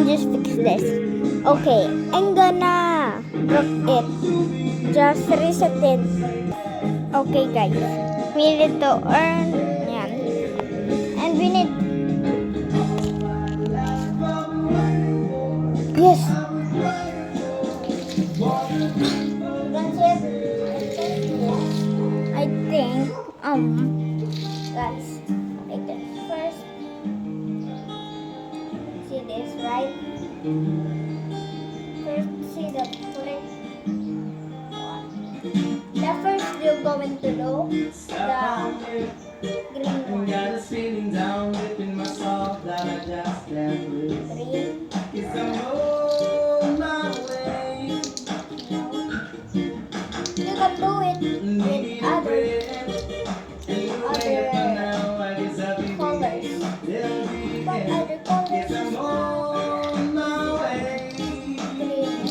just fix this. Okay, I'm gonna drop it. Just reset it. Okay, guys. We need to earn. Yan. And we need. Yes. That's it. I think. Guys, take this first. See this, right? First, see the correct one. The first you're going to do the green one. Got a feeling down deep in my soul that I just can't lose. Green. It's a on my way. You can do it with other colors. What other colors? On my way. Green.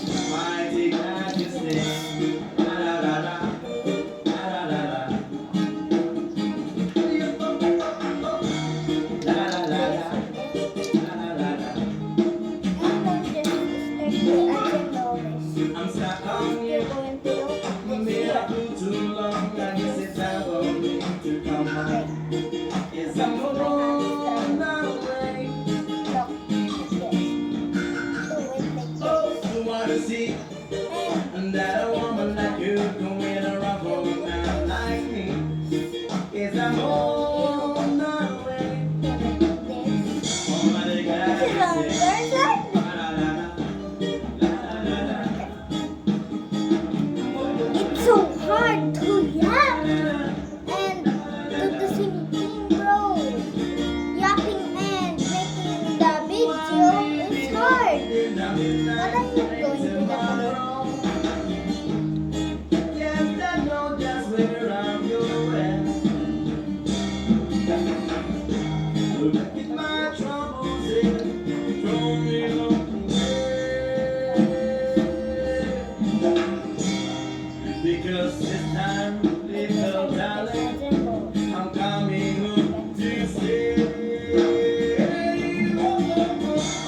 And that a woman like you going around for a man like me is I'm on my way. Oh my God, it's so hard to yap and do the same thing, bro. Yapping and making the video is hard. What are you going to do? Because this time, little darling, I'm coming up to stay.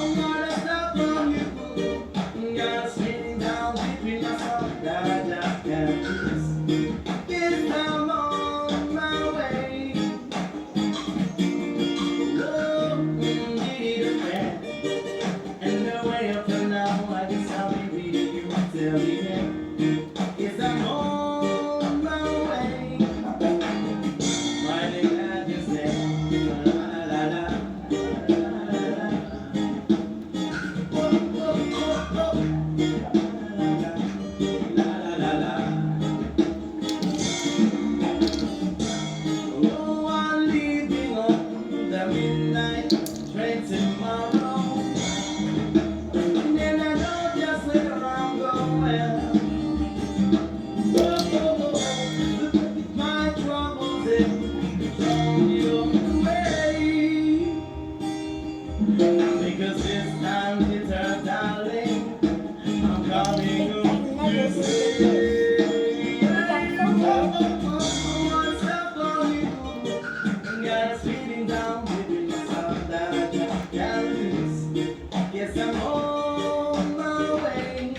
I'm gonna stop on you. Got a spinning down deep in my soul that I just can't lose. Yes, I'm on my way. Oh, need a friend. And the way up to now, I guess I'll be with you till the end. Yes, I'm on my way. Mighty glad you said, la la la la, la la la. Oh, oh, oh, oh. La la la la. Oh, I'm leaving on the midnight train tomorrow. And then I know just where I'm going. My troubles in your way. Because this time, little darling, I'm coming home to stay. What's up on you? Got a feeling down within myself that I just can't lose. Yes, I'm on my way.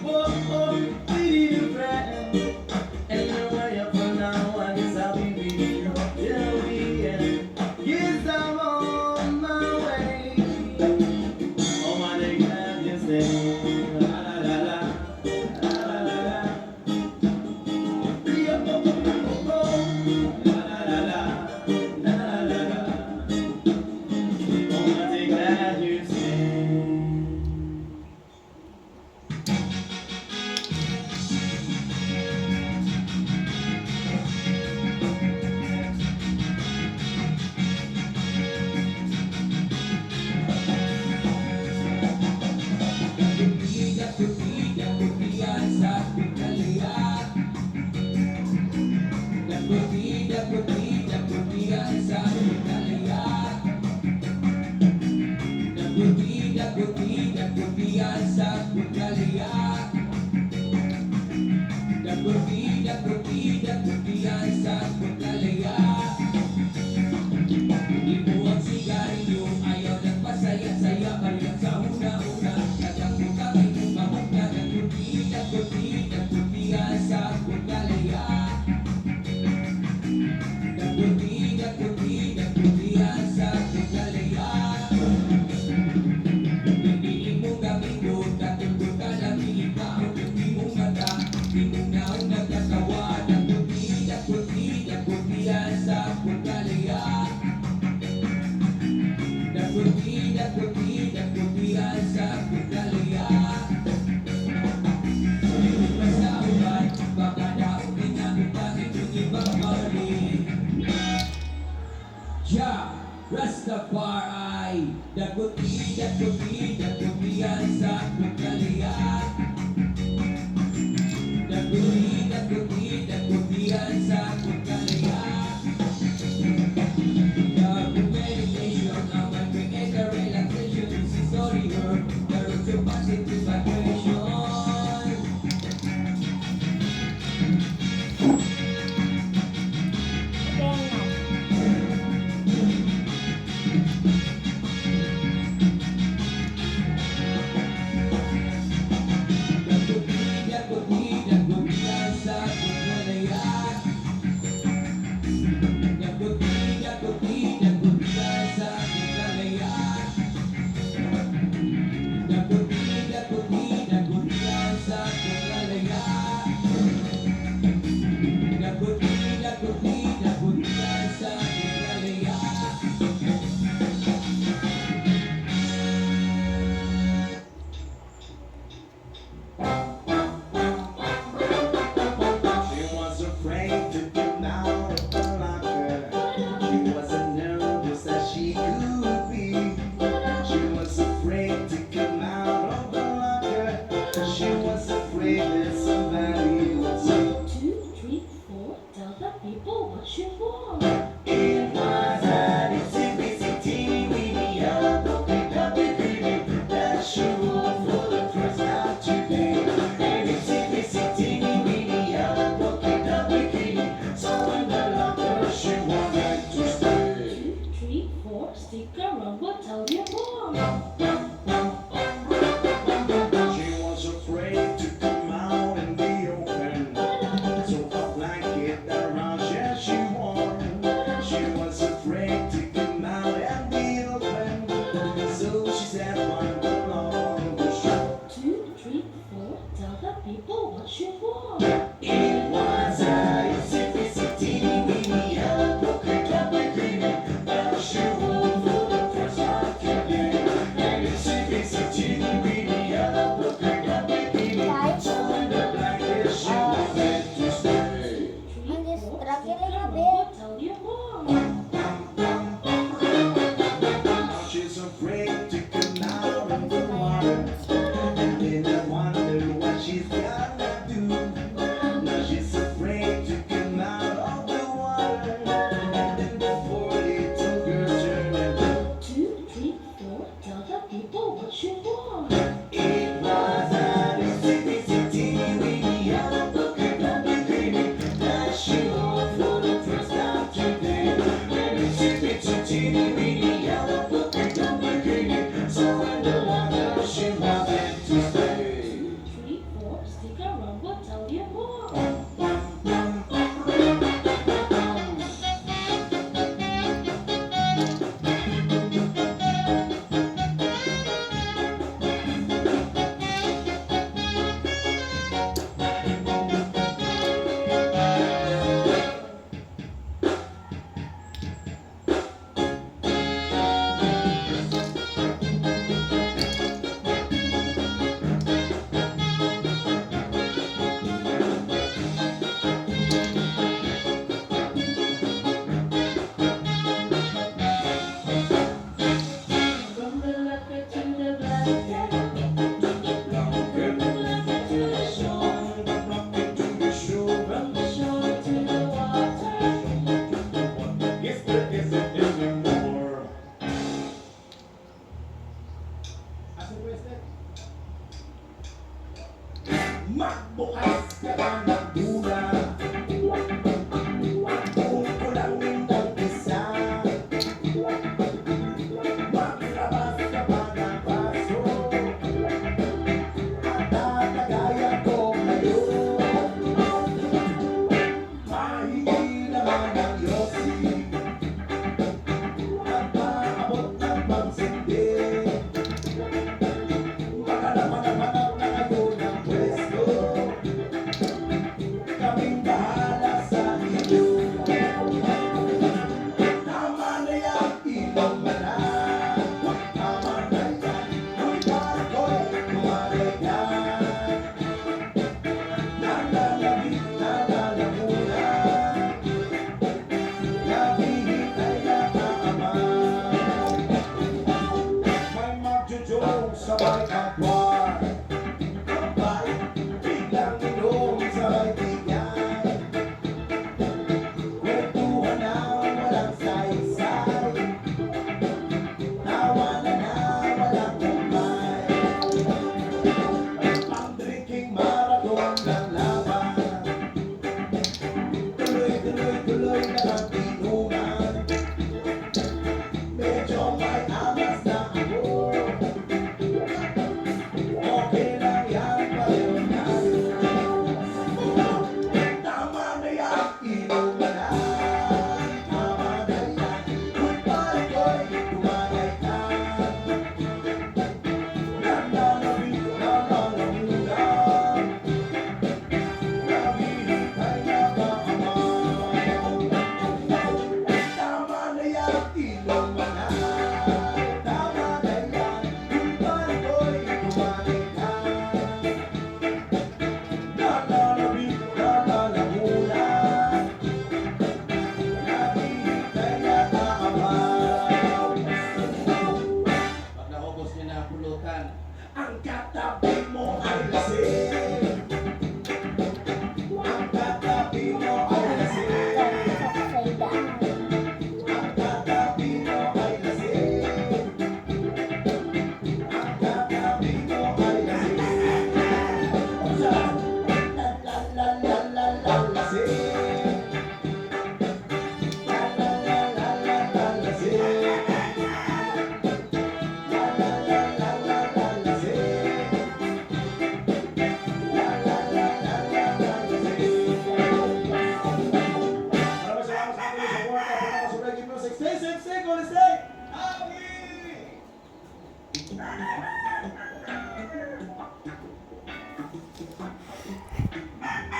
Oh, oh, pretty friend. And the way up for now, I guess I'll be with you till the end. Yes, I'm on my way. Oh, my God, you say, la la la la, la la la la. Oh, oh, oh, la la la la, la la la la. Oh, my God, you say. Ibu ang sigarilyo, ayaw nagpasok. far eye. Dagutian sa kagalian. Dagutian sa kagalian. The meditation now I create the relaxation. This is sorry her, the road to positive vibration. Dagutian sa kagalian. Dagutian sa kagalian. Dagutian sa kagalian. Dagutian sa kagalian. She was afraid to come out of the locker. She wasn't nervous as she could be. She was afraid to come out of the locker. She was afraid that somebody would say, 2, 3, 4, tell the people what you want. it was an itsy bitsy teeny weeny yellow polka dot bikini that she wore for the first time today. An itsy bitsy teeny weeny yellow polka dot bikini, so in the locker she wanted to stay. 2, 3, 4, stick around, we'll tell you more. She was afraid to come out in the open, so a blanket around her she wore. She was afraid to come out in the open, so she sat one along the shore. 2, 3, 4, tell the people what you want. It was a itsy bitsy teeny weeny yellow polka dot bikini that she wore for the first time today. An itsy bitsy teeny weeny yellow polka dot bikini, so in the blanket she wanted to stay. 3, 4, stick around, we'll tell you more. Now she's afraid to come out of the water, and then I wonder what she's gonna do. Now she's afraid to come out of the water, and then the poor little girl turned and 2, 3, 4, tell the people what you want. it was an itsy bitsy teeny weeny yellow polka dot bikini that she wore for the first time today. An itsy bitsy teeny weeny yellow polka dot bikini, so in the water she wanted to stay. 3, 4, stick around, we'll tell you more. From the locker to the blanket, From the locker to the shore, from the shore to the water. Yes, there isn't anymore. Magbukas ka ba ng dula? Kung kulang ng isa, maglabas ka ba ng baso? At tatagayan ko ngayon. Mahingi naman ang yosi at maabot ng pagsindi. Baka naman ang hanap na ngayon ng pwesto.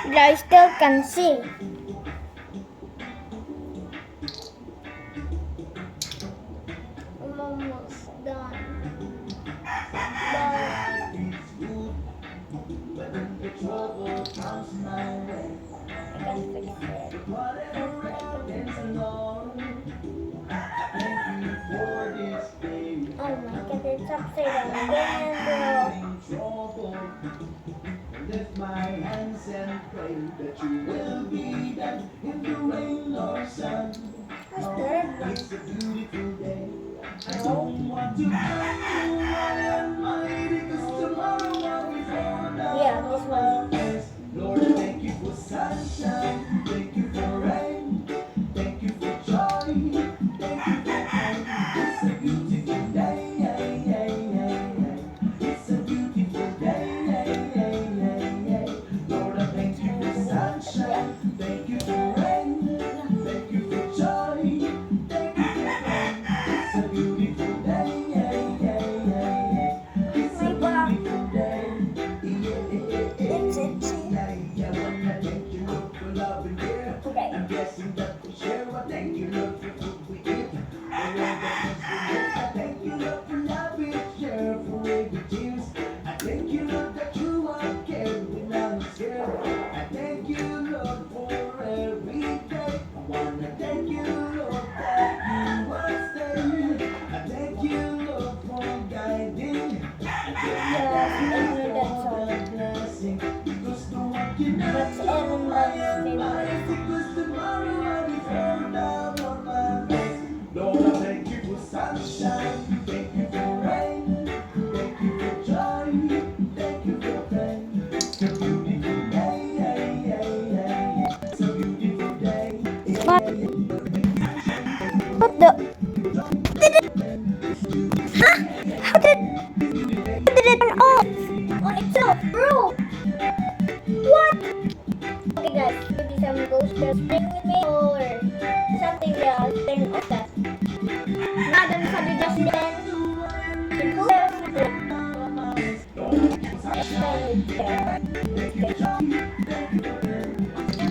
I still can see. I'm almost done. But when the trouble comes my way, I can fix it. whatever happens, Lord, I thank you for this day. Oh my god, it's upside down again, bro. In trouble, lift my hands and pray that you will be done in the rain or sun. What's that? It's a beautiful day. I don't want to find you high and mighty, 'cause tomorrow I'll be falling down. Yeah, this one. Yes, Lord, thank you for sunshine. Thank you for rain. Thank you for joy. Thank you for pain. It's a beautiful day. It's a beautiful day. Lord, I thank you for sunshine. Thank you for rain. Thank you for joy. Thank you for pain. It's a beautiful day. It's a beautiful day. It's itchy. Yeah, when I thank you, Lord, for love and care. Okay. And blessing that we share. I thank you, Lord, for food we eat. For all that bless we live. I thank you, Lord, for love we share. For every tears. I thank you, Lord, that you are caring when I'm scared. I thank you, Lord, for every day. I wanna thank you, Lord, that you are staying. I thank you, Lord, for guiding. I thank you, Yeah, I heard that for song. the blessing. Because no one can That's ever everyone's favorite. because tomorrow I'll be fall down on my face. Lord, I thank you for sunshine. Thank you for rain. Thank you for joy. Thank you for pain. It's a beautiful day. It's a beautiful day. What? What the? Huh? How did it turn off on itself, bro? What? Okay, guys, maybe some ghost just bring with me or something that turn off that. Now then, sabi just then.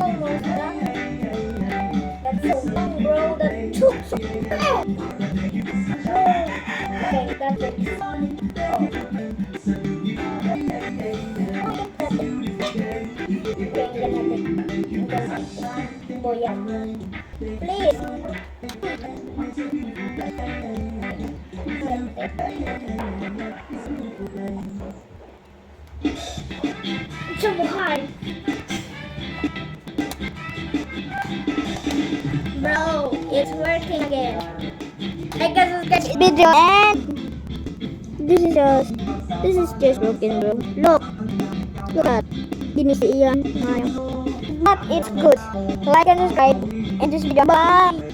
Almost done. That's so long, bro. That took so long. Okay, that's it. Boya. Please. So hard. Bro, it's working again. I guess this video and this is just broken, bro. Look at this Ian. But it's good. Like and subscribe in this video. Bye.